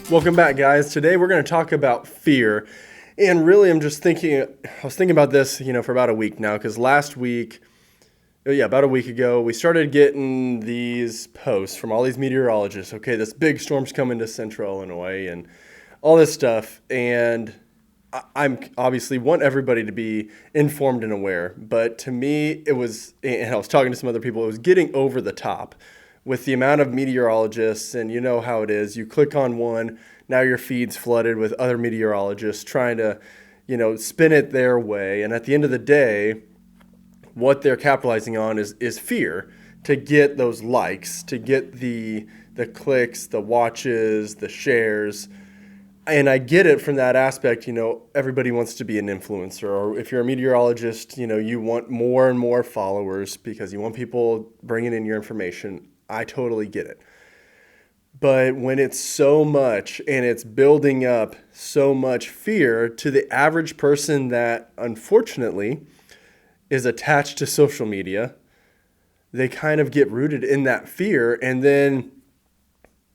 Welcome back, guys. Today we're going to talk about fear. And really, I was thinking about this, for about a week now, because about a week ago, we started getting these posts from all these meteorologists. Okay, this big storm's coming to central Illinois and all this stuff. And I'm obviously want everybody to be informed and aware. But to me, and I was talking to some other people, it was getting over the top with the amount of meteorologists, and you know how it is. You click on one, now your feed's flooded with other meteorologists trying to, spin it their way. And at the end of the day, what they're capitalizing on is fear to get those likes, to get the clicks, the watches, the shares. And I get it from that aspect. Everybody wants to be an influencer, or if you're a meteorologist, you want more and more followers because you want people bringing in your information. I totally get it. But when it's so much and it's building up so much fear to the average person that unfortunately is attached to social media, they kind of get rooted in that fear, and then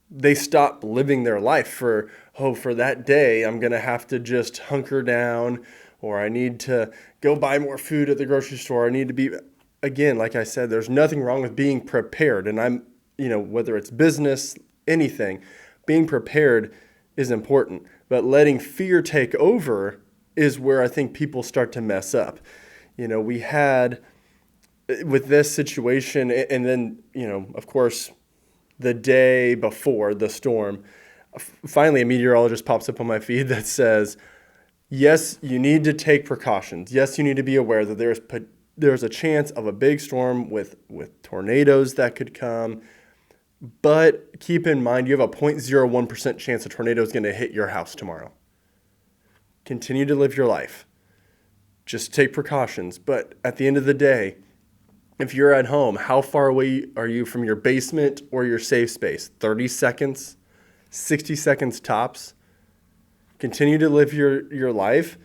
they stop living their life for that day I'm going to have to just hunker down, or I need to go buy more food at the grocery store. I need to be, again, like I said, there's nothing wrong with being prepared. And whether it's business, anything, being prepared is important. But letting fear take over is where I think people start to mess up. We had with this situation, and then, of course, the day before the storm, finally a meteorologist pops up on my feed that says, yes, you need to take precautions. Yes, you need to be aware that there's a chance of a big storm with tornadoes that could come. But keep in mind, you have a 0.01% chance a tornado is going to hit your house tomorrow. Continue to live your life. Just take precautions. But at the end of the day, if you're at home, how far away are you from your basement or your safe space? 30 seconds? 60 seconds tops? Continue to live your life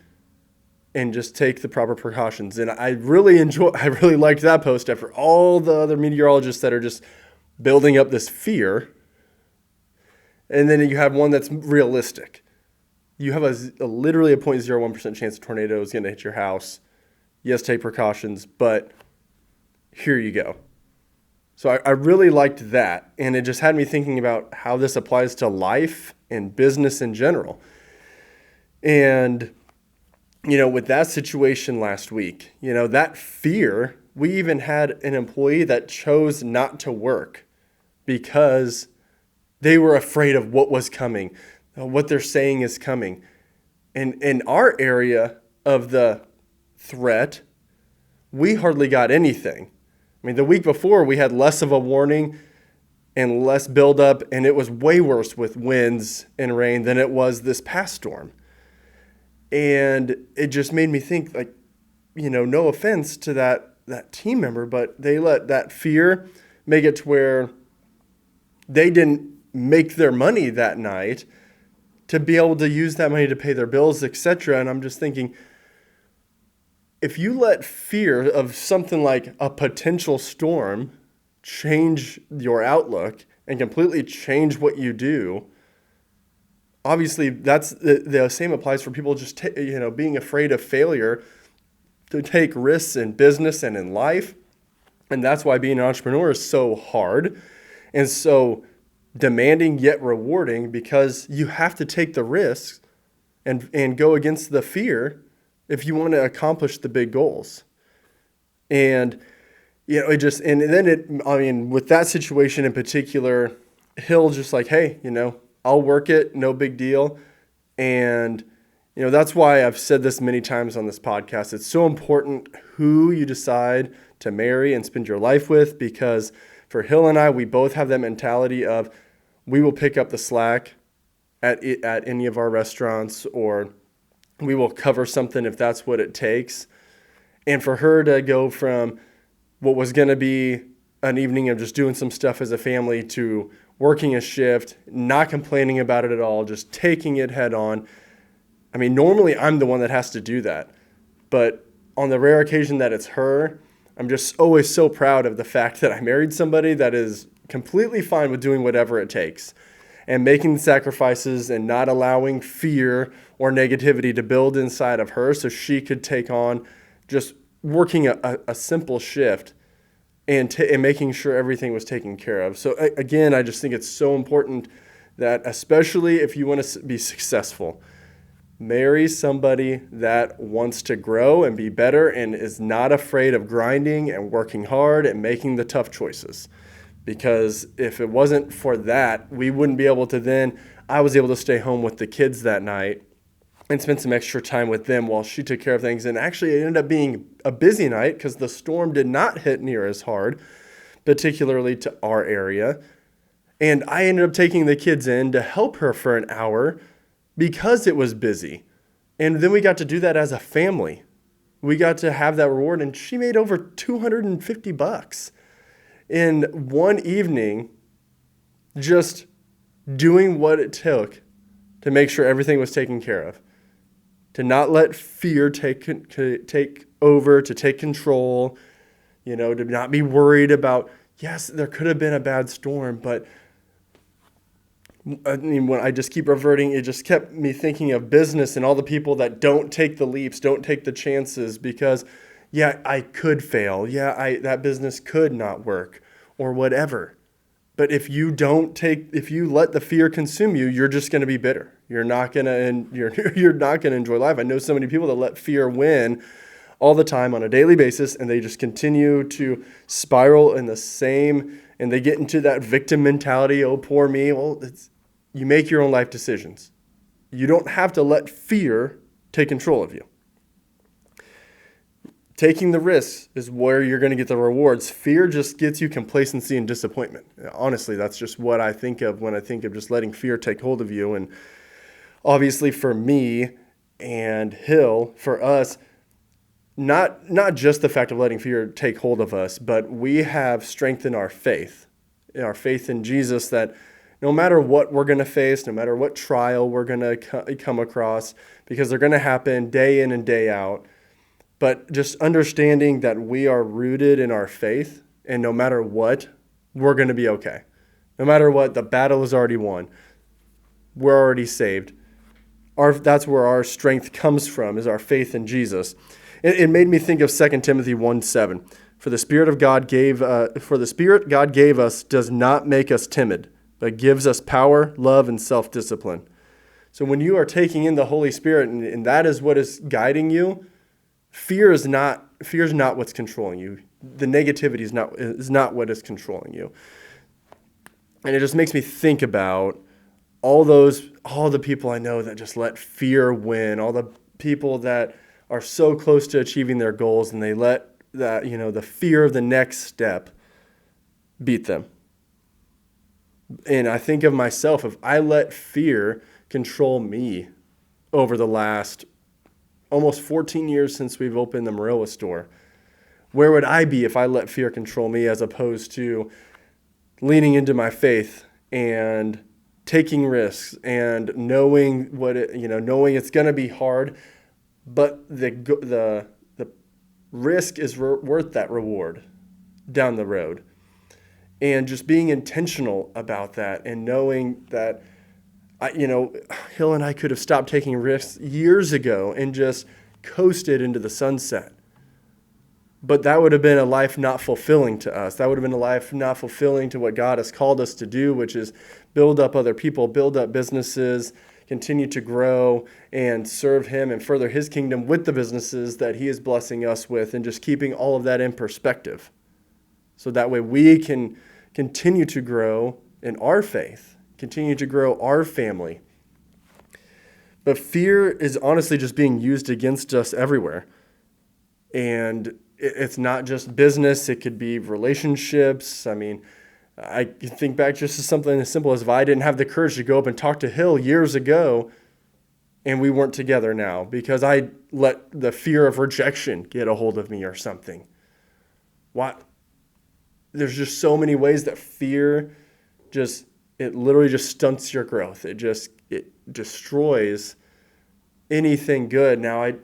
and just take the proper precautions. And I really liked that post after all the other meteorologists that are just building up this fear. And then you have one that's realistic. You have literally a 0.01% chance a tornado is going to hit your house. Yes, take precautions, but here you go. So I really liked that. And it just had me thinking about how this applies to life and business in general. And, with that situation last week, that fear, we even had an employee that chose not to work because they were afraid of what was coming, what they're saying is coming. And in our area of the threat, we hardly got anything. The week before we had less of a warning and less buildup, and it was way worse with winds and rain than it was this past storm. And it just made me think, no offense to that team member, but they let that fear make it to where they didn't make their money that night to be able to use that money to pay their bills, etc. And I'm just thinking, if you let fear of something like a potential storm change your outlook and completely change what you do, obviously that's the same applies for people just being afraid of failure, to take risks in business and in life. And that's why being an entrepreneur is so hard and so demanding yet rewarding, because you have to take the risks and go against the fear if you want to accomplish the big goals. And with that situation in particular, Hill just like, hey, I'll work it, no big deal. And that's why I've said this many times on this podcast. It's so important who you decide to marry and spend your life with, because for Hill and I, we both have that mentality of we will pick up the slack at any of our restaurants, or we will cover something if that's what it takes. And for her to go from what was going to be an evening of just doing some stuff as a family to working a shift, not complaining about it at all, just taking it head on. Normally I'm the one that has to do that. But on the rare occasion that it's her, I'm just always so proud of the fact that I married somebody that is completely fine with doing whatever it takes. and making the sacrifices and not allowing fear or negativity to build inside of her so she could take on just working a simple shift and making sure everything was taken care of. So again, I just think it's so important that, especially if you want to be successful, marry somebody that wants to grow and be better and is not afraid of grinding and working hard and making the tough choices. Because if it wasn't for that, we wouldn't be able to then, I was able to stay home with the kids that night and spend some extra time with them while she took care of things. And actually it ended up being a busy night because the storm did not hit near as hard, particularly to our area. And I ended up taking the kids in to help her for an hour because it was busy. And then we got to do that as a family. We got to have that reward, and she made over $250 in one evening just doing what it took to make sure everything was taken care of. To not let fear take over, to take control, to not be worried about, yes, there could have been a bad storm, but I mean, when I just keep reverting, it just kept me thinking of business and all the people that don't take the leaps, don't take the chances because, yeah, I could fail. Yeah, that business could not work or whatever. But if you let the fear consume you, you're just going to be bitter. You're not going to enjoy life. I know so many people that let fear win all the time on a daily basis, and they just continue to spiral in the same, and they get into that victim mentality. Oh, poor me. Well, you make your own life decisions. You don't have to let fear take control of you. Taking the risks is where you're going to get the rewards. Fear just gets you complacency and disappointment. Honestly, that's just what I think of when I think of just letting fear take hold of you. And obviously for me and Hill, for us, not just the fact of letting fear take hold of us, but we have strengthened our faith in Jesus, that no matter what we're going to face, no matter what trial we're going to come across, because they're going to happen day in and day out, but just understanding that we are rooted in our faith, and no matter what, we're going to be okay. No matter what, the battle is already won. We're already saved. That's where our strength comes from, is our faith in Jesus. It made me think of 2 Timothy 1:7. For the Spirit God gave us does not make us timid, but gives us power, love, and self-discipline. So when you are taking in the Holy Spirit, and that is what is guiding you, fear is not what's controlling you. The negativity is not what is controlling you. And it just makes me think about all the people I know that just let fear win, all the people that are so close to achieving their goals, and they let that, the fear of the next step beat them. And I think of myself, if I let fear control me over the last almost 14 years since we've opened the Marilla store, where would I be if I let fear control me, as opposed to leaning into my faith and taking risks and knowing knowing it's going to be hard, but the risk is worth that reward down the road. And just being intentional about that, and knowing that, Hill and I could have stopped taking risks years ago and just coasted into the sunset. But that would have been a life not fulfilling to us. That would have been a life not fulfilling to what God has called us to do, which is build up other people, build up businesses, continue to grow and serve Him and further His kingdom with the businesses that He is blessing us with, and just keeping all of that in perspective. So that way we can continue to grow in our faith, continue to grow our family. But fear is honestly just being used against us everywhere. And it's not just business, it could be relationships. I mean, I can think back just to something as simple as, if I didn't have the courage to go up and talk to Hill years ago, and we weren't together now because I let the fear of rejection get a hold of me or something. What? There's just so many ways that fear it literally just stunts your growth. It destroys anything good. Now, I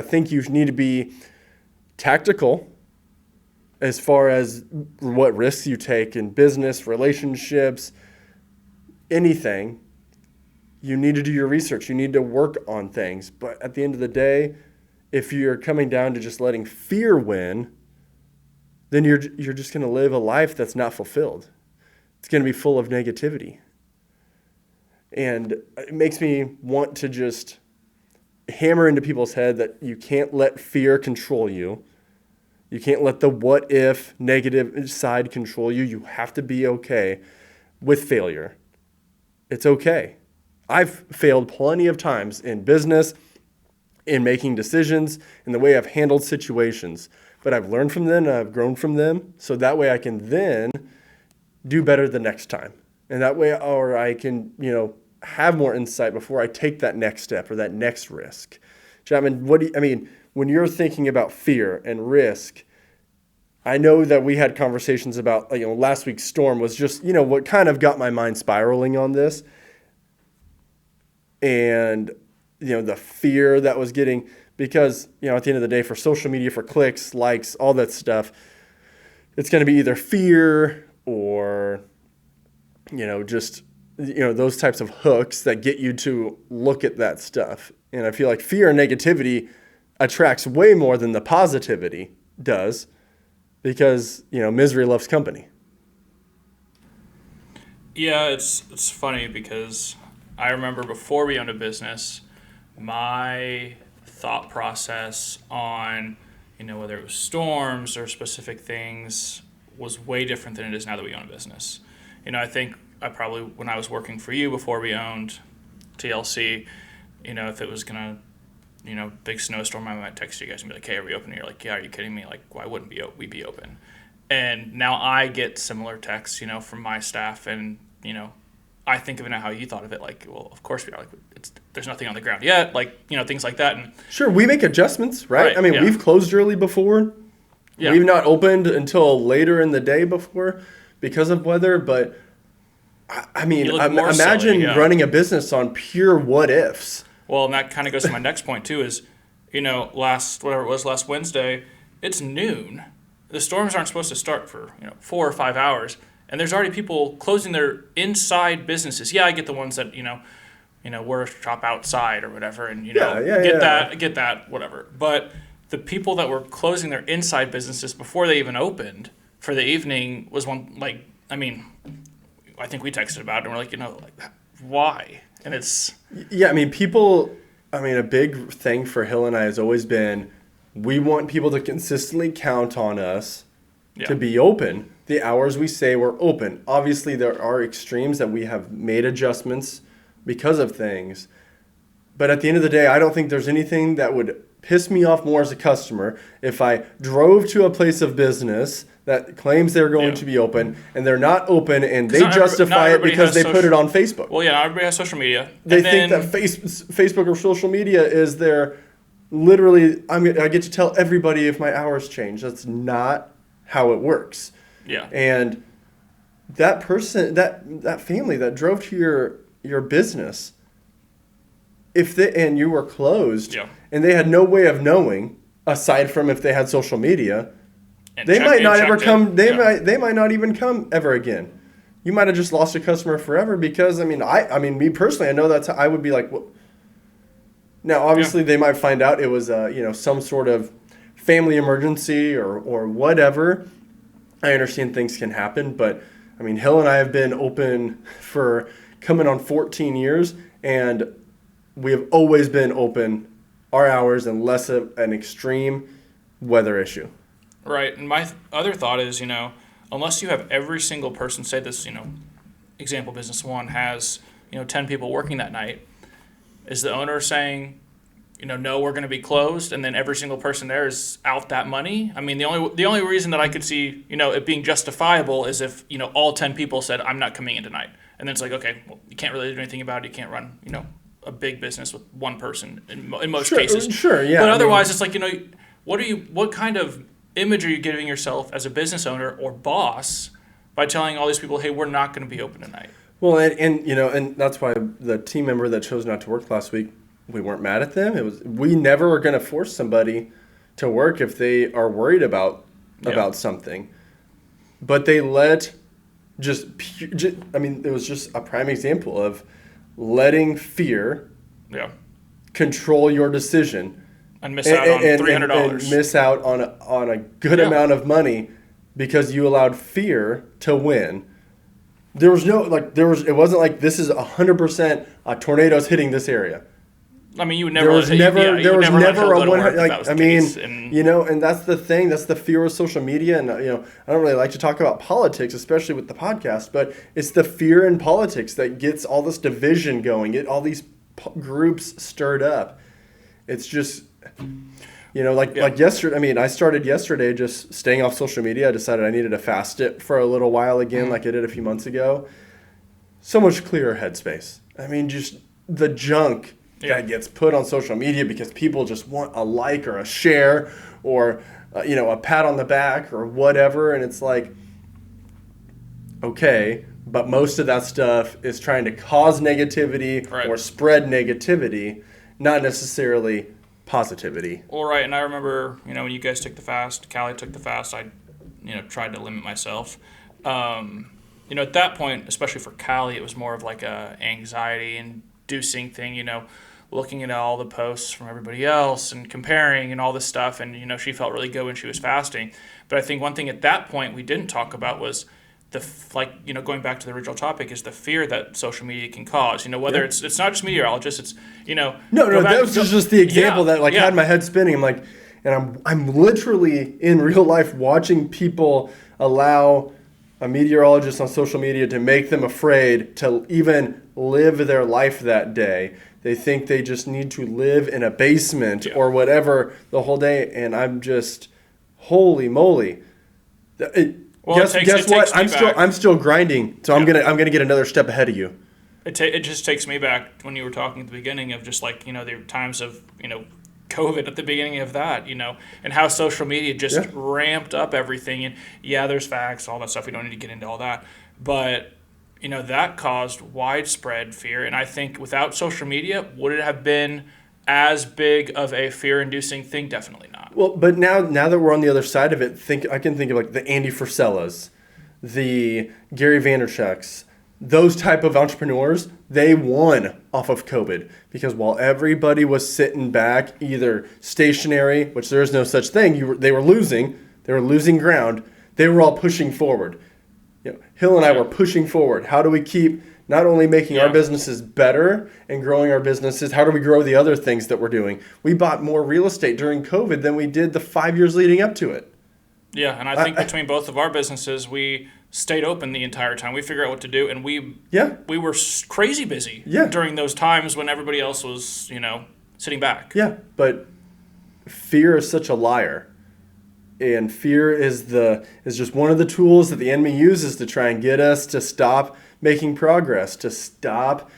think you need to be tactical as far as what risks you take in business, relationships, anything, you need to do your research. You need to work on things. But at the end of the day, if you're coming down to just letting fear win, then you're just going to live a life that's not fulfilled. It's going to be full of negativity. And it makes me want to just hammer into people's head that you can't let fear control you. You can't let the what if negative side control you. You have to be okay with failure. It's okay. I've failed plenty of times in business, in making decisions, in the way I've handled situations. But I've learned from them and I've grown from them. So that way I can then do better the next time. And that way, or I can, have more insight before I take that next step or that next risk. Chapman, when you're thinking about fear and risk, I know that we had conversations about, last week's storm was just, what kind of got my mind spiraling on this. And, the fear that was getting, because, at the end of the day, for social media, for clicks, likes, all that stuff, it's going to be either fear or, just, those types of hooks that get you to look at that stuff. And I feel like fear and negativity attracts way more than the positivity does because, misery loves company. Yeah, it's funny because I remember before we owned a business, my thought process on, whether it was storms or specific things was way different than it is now that we own a business. I think I probably, when I was working for you before we owned TLC, if it was going to, big snowstorm, I might text you guys and be like, hey, are we open? And you're like, yeah, are you kidding me? Like, why wouldn't we be open? And now I get similar texts, from my staff and, I think of it now how you thought of it. Like, well, of course we are. Like, there's nothing on the ground yet. Like, things like that. And sure, we make adjustments, right? Yeah. We've closed early before. Yeah. We've not opened until later in the day before because of weather. But imagine running a business on pure what ifs. Well, and that kind of goes to my next point too. Is last Wednesday, it's noon. The storms aren't supposed to start for 4 or 5 hours. And there's already people closing their inside businesses. Yeah, I get the ones that, we're shop outside or whatever, and get that, whatever. But the people that were closing their inside businesses before they even opened for the evening was one, I think we texted about it and we're like, why? And it's a big thing for Hill and I has always been we want people to consistently count on us to be open the hours we say we're open. Obviously, there are extremes that we have made adjustments because of things. But at the end of the day, I don't think there's anything that would piss me off more as a customer if I drove to a place of business that claims they're going to be open and they're not open and they justify it because they put it on Facebook. Well, yeah, everybody has social media. They think that Facebook or social media is their literally, I get to tell everybody if my hours change. That's not how it works. Yeah. And that person, that family that drove to your business, and you were closed, and they had no way of knowing aside from if they had social media, they might not ever come. They might not even come ever again. You might have just lost a customer forever because me personally, I know that's how I would be like. Well, now, obviously, they might find out it was some sort of family emergency or whatever. I understand things can happen, but Hill and I have been open for coming on 14 years, and we have always been open our hours unless an extreme weather issue. Right, and my other thought is, unless you have every single person, say this, example business one has, 10 people working that night, is the owner saying, no, we're going to be closed, and then every single person there is out that money? The only reason that I could see, it being justifiable is if, all 10 people said, I'm not coming in tonight. And then it's like, okay, well, you can't really do anything about it. You can't run, a big business with one person in most cases. Sure, yeah. But otherwise, it's like, what kind of image are you giving yourself as a business owner or boss by telling all these people, hey, we're not going to be open tonight? Well, and that's why the team member that chose not to work last week, we weren't mad at them. We never are going to force somebody to work if they are worried about something. But they let I mean, it was just a prime example of letting fear Yeah. control your decision And miss out on $300. and miss out on a good Yeah. amount of money because you allowed fear to win. There was no it wasn't like this is 100% tornadoes hitting this area. I mean, you would never. There was never a 100. Like, I mean, and that's the thing. That's the fear of social media. And I don't really like to talk about politics, especially with the podcast. But it's the fear in politics that gets all this division going, get all these groups stirred up. It's just, like yesterday. I mean, I started yesterday just staying off social media. I decided I needed to fast it for a little while again, like I did a few months ago. So much clearer headspace. I mean, just the junk that gets put on social media because people just want a like or a share or a pat on the back or whatever, and it's like, okay, but most of that stuff is trying to cause negativity or spread negativity, not necessarily positivity. All right, and I remember when you guys took the fast, Callie took the fast, I tried to limit myself. At that point, especially for Callie, it was more of like a anxiety inducing thing, looking at all the posts from everybody else and comparing and all this stuff. And, she felt really good when she was fasting. But I think one thing at that point we didn't talk about was going back to the original topic is the fear that social media can cause, whether it's not just meteorologists, it's, No, that was just the example that had my head spinning. I'm like, and I'm literally in real life watching people allow a meteorologist on social media to make them afraid to even live their life that day. They think they just need to live in a basement or whatever the whole day, and I'm just, holy moly! Guess what? I'm still grinding, so I'm gonna get another step ahead of you. It just takes me back when you were talking at the beginning of just the times of COVID at the beginning of that, and how social media just ramped up everything. And there's facts, all that stuff. We don't need to get into all that, but that caused widespread fear. And I think without social media, would it have been as big of a fear-inducing thing? Definitely not. Well, but now that we're on the other side of it, I can think of like the Andy Frisellas, the Gary Vaynerchuks, those type of entrepreneurs. They won off of COVID because while everybody was sitting back, either stationary, which there is no such thing, they were losing ground. They were all pushing forward. Hill and I were pushing forward. How do we keep not only making our businesses better and growing our businesses, how do we grow the other things that we're doing? We bought more real estate during COVID than we did the 5 years leading up to it. Yeah, and I think between both of our businesses, we stayed open the entire time. We figured out what to do, and we were crazy busy during those times when everybody else was, sitting back. Yeah, but fear is such a liar. And fear is just one of the tools that the enemy uses to try and get us to stop making progress, to stop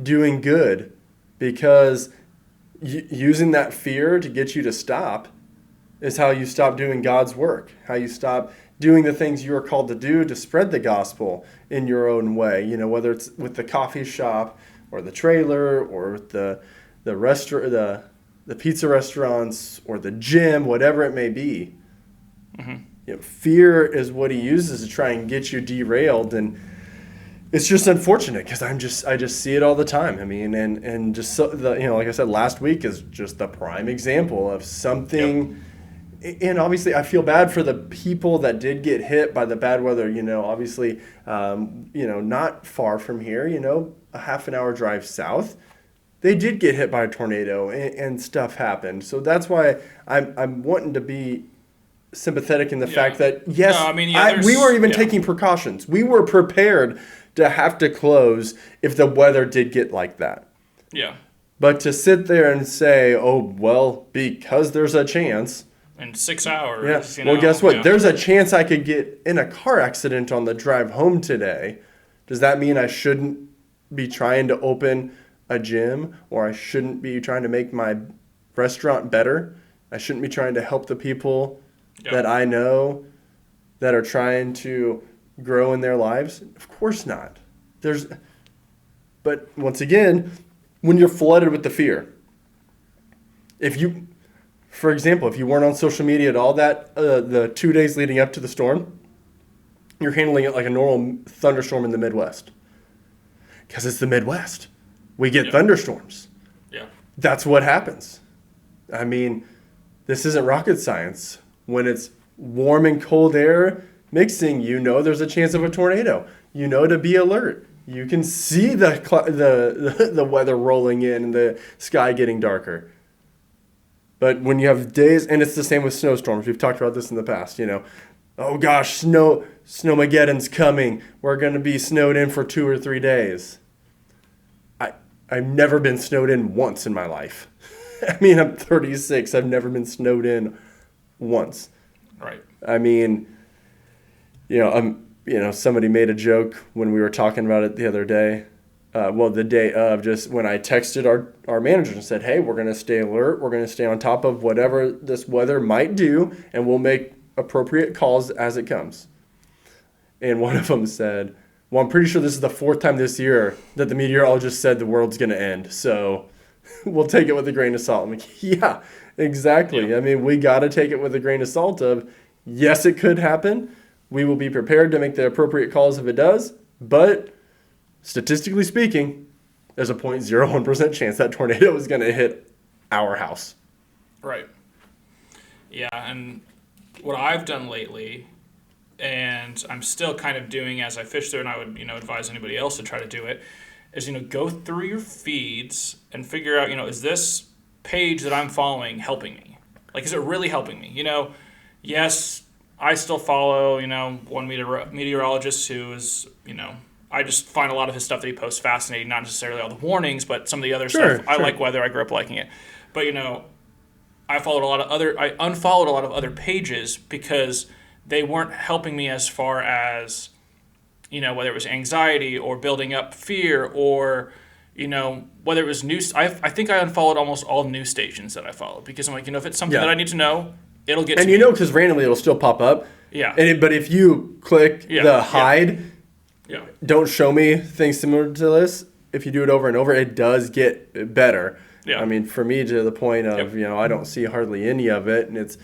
doing good, because using that fear to get you to stop is how you stop doing God's work, how you stop doing the things you are called to do to spread the gospel in your own way. Whether it's with the coffee shop or the trailer or the restaurant, the pizza restaurants or the gym, whatever it may be. Mm-hmm. Fear is what he uses to try and get you derailed, and it's just unfortunate because I just see it all the time. I mean, and just like I said, last week is just the prime example of something. Yep. And obviously, I feel bad for the people that did get hit by the bad weather. Obviously, not far from here. A half an hour drive south. They did get hit by a tornado and stuff happened. So that's why I'm wanting to be sympathetic in the fact that, we were even taking precautions. We were prepared to have to close if the weather did get like that. Yeah. But to sit there and say, oh, well, because there's a chance. In 6 hours. Yeah. Well, guess what? Yeah. There's a chance I could get in a car accident on the drive home today. Does that mean I shouldn't be trying to open a gym, or I shouldn't be trying to make my restaurant better? I shouldn't be trying to help the people that I know that are trying to grow in their lives? Of course not. But once again, when you're flooded with the fear, for example, if you weren't on social media at all the 2 days leading up to the storm, you're handling it like a normal thunderstorm in the Midwest. Because it's the Midwest. We get thunderstorms. Yeah. That's what happens. I mean, this isn't rocket science. When it's warm and cold air mixing, you know there's a chance of a tornado. You know to be alert. You can see the weather rolling in and the sky getting darker. But when you have days, and it's the same with snowstorms. We've talked about this in the past, Oh gosh, Snowmageddon's coming. We're going to be snowed in for 2 or 3 days. I've never been snowed in once in my life. I mean, I'm 36. I've never been snowed in once. Right. I mean, somebody made a joke when we were talking about it the other day. The day of, just when I texted our manager and said, hey, we're going to stay alert. We're going to stay on top of whatever this weather might do, and we'll make appropriate calls as it comes. And one of them said, well, I'm pretty sure this is the 4th time this year that the meteorologist said the world's going to end. So we'll take it with a grain of salt. I'm like, yeah, exactly. Yeah. I mean, we got to take it with a grain of salt of, yes, it could happen. We will be prepared to make the appropriate calls if it does. But statistically speaking, there's a 0.01% chance that tornado is going to hit our house. Right. Yeah, and what I've done lately, and I'm still kind of doing as I fish through, and I would, advise anybody else to try to do it, is, go through your feeds and figure out, is this page that I'm following helping me? Like, is it really helping me? Yes, I still follow, one meteorologist who is, I just find a lot of his stuff that he posts fascinating, not necessarily all the warnings, but some of the other stuff. I like weather. I grew up liking it. But, I unfollowed a lot of other pages because they weren't helping me as far as, whether it was anxiety or building up fear or, whether it was news. I think I unfollowed almost all news stations that I followed because I'm like, if it's something that I need to know, it'll get to me. And because randomly it'll still pop up. Yeah. But if you click the hide, don't show me things similar to this, if you do it over and over, it does get better. Yeah. I mean, for me, to the point of, I don't see hardly any of it. And it's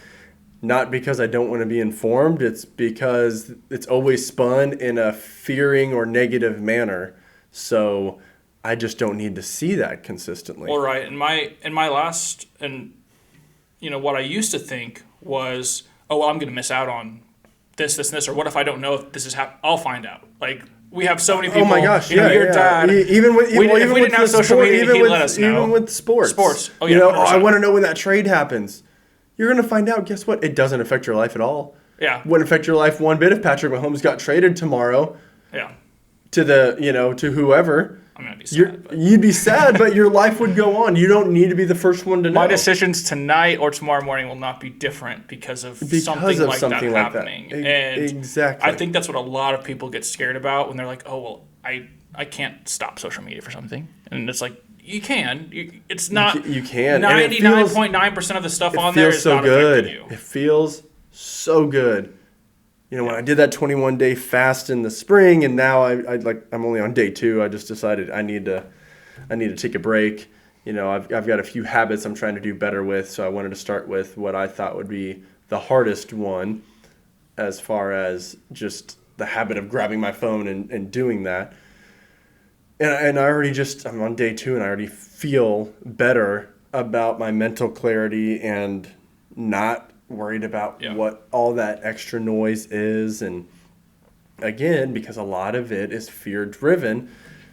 not because I don't want to be informed. It's because it's always spun in a fearing or negative manner. So I just don't need to see that consistently. Well, right. And my last, and, what I used to think was, oh, well, I'm going to miss out on this, and this. Or what if I don't know if this is happening? I'll find out. Like, we have so many people. Oh my gosh! Your dad. Even with if we didn't have social media, he'd let us know. Even with sports. Oh yeah. I want to know when that trade happens. You're gonna find out. Guess what? It doesn't affect your life at all. Yeah. Wouldn't affect your life one bit if Patrick Mahomes got traded tomorrow. Yeah. To to whoever. I'm gonna be sad. You'd be sad, but your life would go on. You don't need to be the first one to know. My decisions tonight or tomorrow morning will not be different because of something like that happening. And exactly. I think that's what a lot of people get scared about when they're like, oh, well, I can't stop social media for something. And it's like, you can. It's not. You can. 99.9% of the stuff on there is not affecting you. It feels so good. When I did that 21-day fast in the spring, and now I'm only on day 2. I just decided I need to take a break. I've got a few habits I'm trying to do better with, so I wanted to start with what I thought would be the hardest one, as far as just the habit of grabbing my phone and doing that. And I'm on day 2, and I already feel better about my mental clarity and not worried about what all that extra noise is. And again, because a lot of it is fear driven,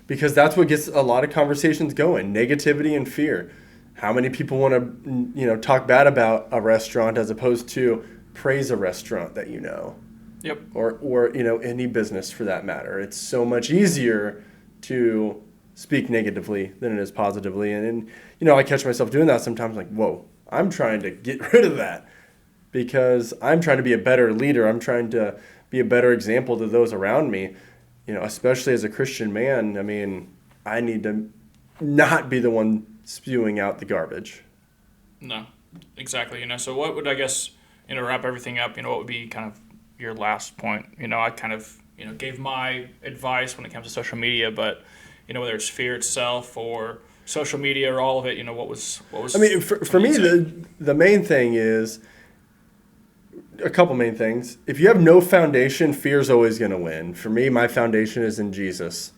because that's what gets a lot of conversations going, negativity and fear. How many people want to talk bad about a restaurant as opposed to praise a restaurant that Yep. Or any business for that matter. It's so much easier to speak negatively than it is positively. And I catch myself doing that sometimes, like, whoa, I'm trying to get rid of that. Because I'm trying to be a better leader. I'm trying to be a better example to those around me. Especially as a Christian man, I mean, I need to not be the one spewing out the garbage. No, exactly. So what would, I guess, wrap everything up, what would be kind of your last point? I kind of, gave my advice when it comes to social media, but, whether it's fear itself or social media or all of it, what was I mean, for me, the main thing is a couple main things. If you have no foundation, fear's always going to win. For me, my foundation is in Jesus.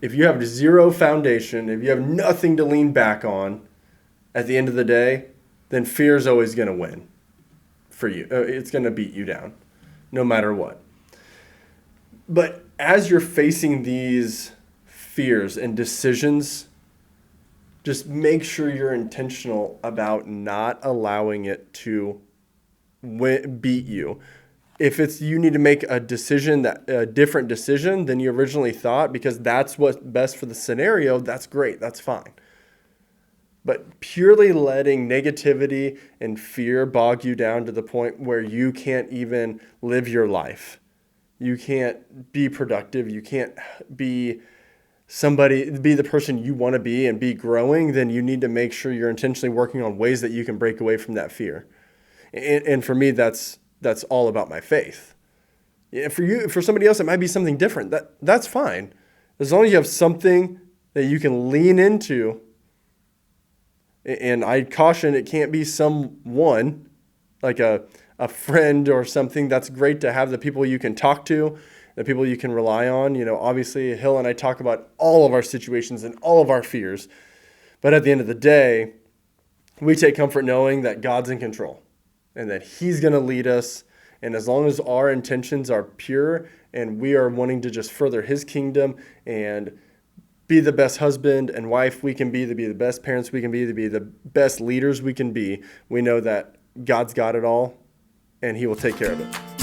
If you have zero foundation, if you have nothing to lean back on at the end of the day, then fear's always going to win for you. It's going to beat you down no matter what. But as you're facing these fears and decisions, just make sure you're intentional about not allowing it to beat you. If it's you need to make a decision, that a different decision than you originally thought, because that's what's best for the scenario, that's great, that's fine. But purely letting negativity and fear bog you down to the point where you can't even live your life. You can't be productive. You can't be the person you want to be and be growing, then you need to make sure you're intentionally working on ways that you can break away from that fear. And for me, that's all about my faith. For somebody else, it might be something different. That's fine. As long as you have something that you can lean into. And I caution, it can't be someone like a friend or something. That's great to have the people you can talk to, the people you can rely on. Obviously, Hill and I talk about all of our situations and all of our fears. But at the end of the day, we take comfort knowing that God's in control and that He's going to lead us. And as long as our intentions are pure and we are wanting to just further His kingdom and be the best husband and wife we can be, to be the best parents we can be, to be the best leaders we can be, we know that God's got it all and He will take care of it.